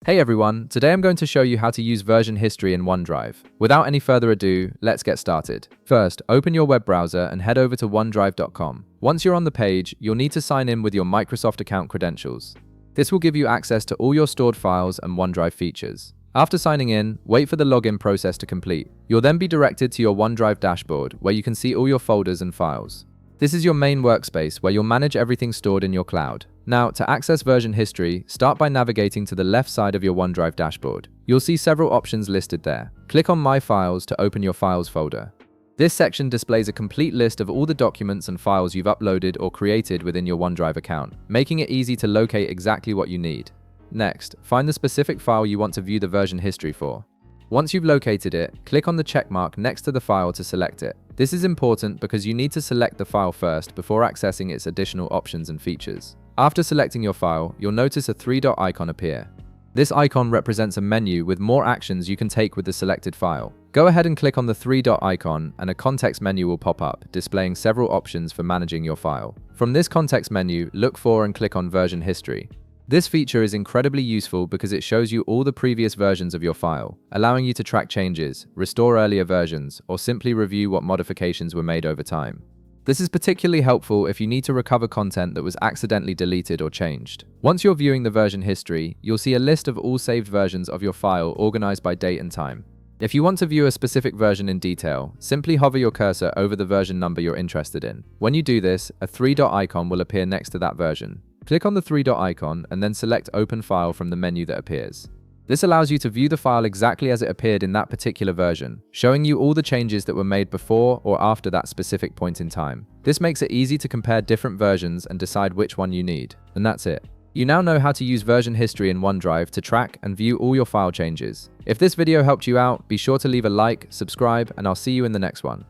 Hey everyone, today I'm going to show you how to use version history in OneDrive. Without any further ado, let's get started. First, open your web browser and head over to onedrive.com. Once you're on the page, you'll need to sign in with your Microsoft account credentials. This will give you access to all your stored files and OneDrive features. After signing in, wait for the login process to complete. You'll then be directed to your OneDrive dashboard, where you can see all your folders and files. This is your main workspace where you'll manage everything stored in your cloud. Now, to access version history, start by navigating to the left side of your OneDrive dashboard. You'll see several options listed there. Click on My Files to open your Files folder. This section displays a complete list of all the documents and files you've uploaded or created within your OneDrive account, making it easy to locate exactly what you need. Next, find the specific file you want to view the version history for. Once you've located it, click on the check mark next to the file to select it. This is important because you need to select the file first before accessing its additional options and features. After selecting your file, you'll notice a three-dot icon appear. This icon represents a menu with more actions you can take with the selected file. Go ahead and click on the three-dot icon and a context menu will pop up, displaying several options for managing your file. From this context menu, look for and click on Version History. This feature is incredibly useful because it shows you all the previous versions of your file, allowing you to track changes, restore earlier versions, or simply review what modifications were made over time. This is particularly helpful if you need to recover content that was accidentally deleted or changed. Once you're viewing the version history, you'll see a list of all saved versions of your file organized by date and time. If you want to view a specific version in detail, simply hover your cursor over the version number you're interested in. When you do this, a three-dot icon will appear next to that version. Click on the three-dot icon and then select Open File from the menu that appears. This allows you to view the file exactly as it appeared in that particular version, showing you all the changes that were made before or after that specific point in time. This makes it easy to compare different versions and decide which one you need. And that's it. You now know how to use version history in OneDrive to track and view all your file changes. If this video helped you out, be sure to leave a like, subscribe, and I'll see you in the next one.